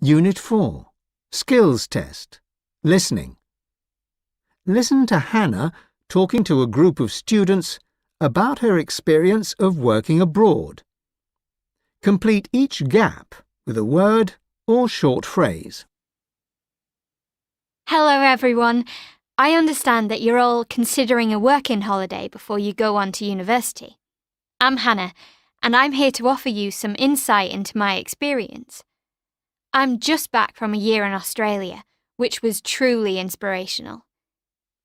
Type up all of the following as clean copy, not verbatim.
Unit 4. Skills Test. Listening. Listen to Hannah talking to a group of students about her experience of working abroad. Complete each gap with a word or short phrase. Hello everyone. I understand that you're all considering a working holiday before you go on to university. I'm Hannah, and I'm here to offer you some insight into my experience. I'm just back from a year in Australia, which was truly inspirational.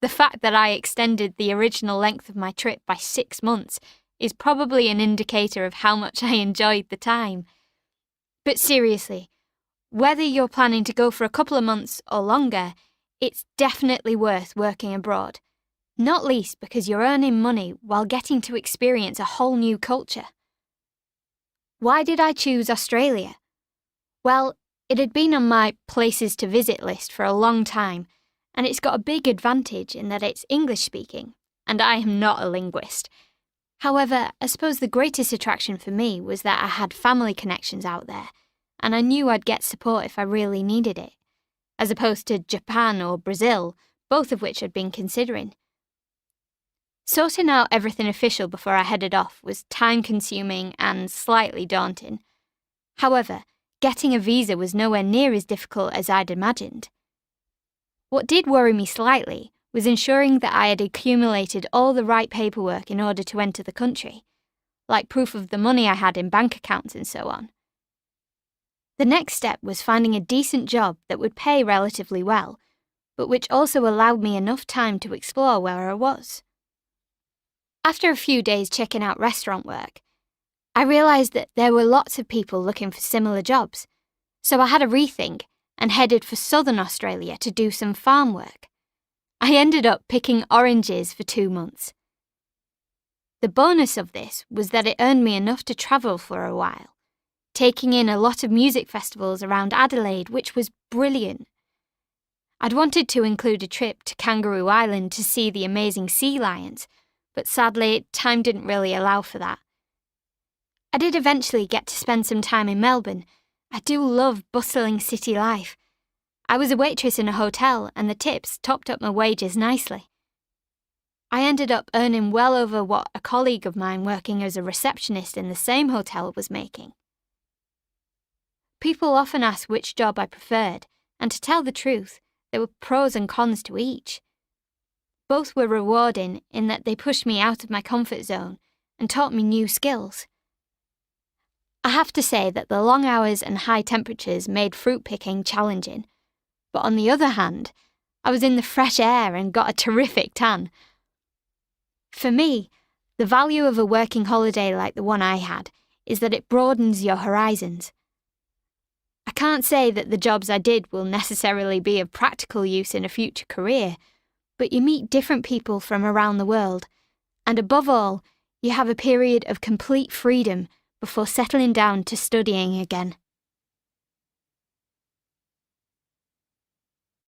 The fact that I extended the original length of my trip by 6 months is probably an indicator of how much I enjoyed the time. But seriously, whether you're planning to go for a couple of months or longer, it's definitely worth working abroad, not least because you're earning money while getting to experience a whole new culture. Why did I choose Australia? Well, it had been on my places to visit list for a long time, and it's got a big advantage in that it's English-speaking, and I am not a linguist. However, I suppose the greatest attraction for me was that I had family connections out there, and I knew I'd get support if I really needed it, as opposed to Japan or Brazil, both of which I'd been considering. Sorting out everything official before I headed off was time-consuming and slightly daunting. However, getting a visa was nowhere near as difficult as I'd imagined. What did worry me slightly was ensuring that I had accumulated all the right paperwork in order to enter the country, like proof of the money I had in bank accounts and so on. The next step was finding a decent job that would pay relatively well, but which also allowed me enough time to explore where I was. After a few days checking out restaurant work, I realised that there were lots of people looking for similar jobs, so I had a rethink and headed for southern Australia to do some farm work. I ended up picking oranges for 2 months. The bonus of this was that it earned me enough to travel for a while, taking in a lot of music festivals around Adelaide, which was brilliant. I'd wanted to include a trip to Kangaroo Island to see the amazing sea lions, but sadly, time didn't really allow for that. I did eventually get to spend some time in Melbourne. I do love bustling city life. I was a waitress in a hotel and the tips topped up my wages nicely. I ended up earning well over what a colleague of mine working as a receptionist in the same hotel was making. People often ask which job I preferred, and to tell the truth, there were pros and cons to each. Both were rewarding in that they pushed me out of my comfort zone and taught me new skills. I have to say that the long hours and high temperatures made fruit picking challenging, but on the other hand, I was in the fresh air and got a terrific tan. For me, the value of a working holiday like the one I had is that it broadens your horizons. I can't say that the jobs I did will necessarily be of practical use in a future career, but you meet different people from around the world, and above all, you have a period of complete freedom before settling down to studying again.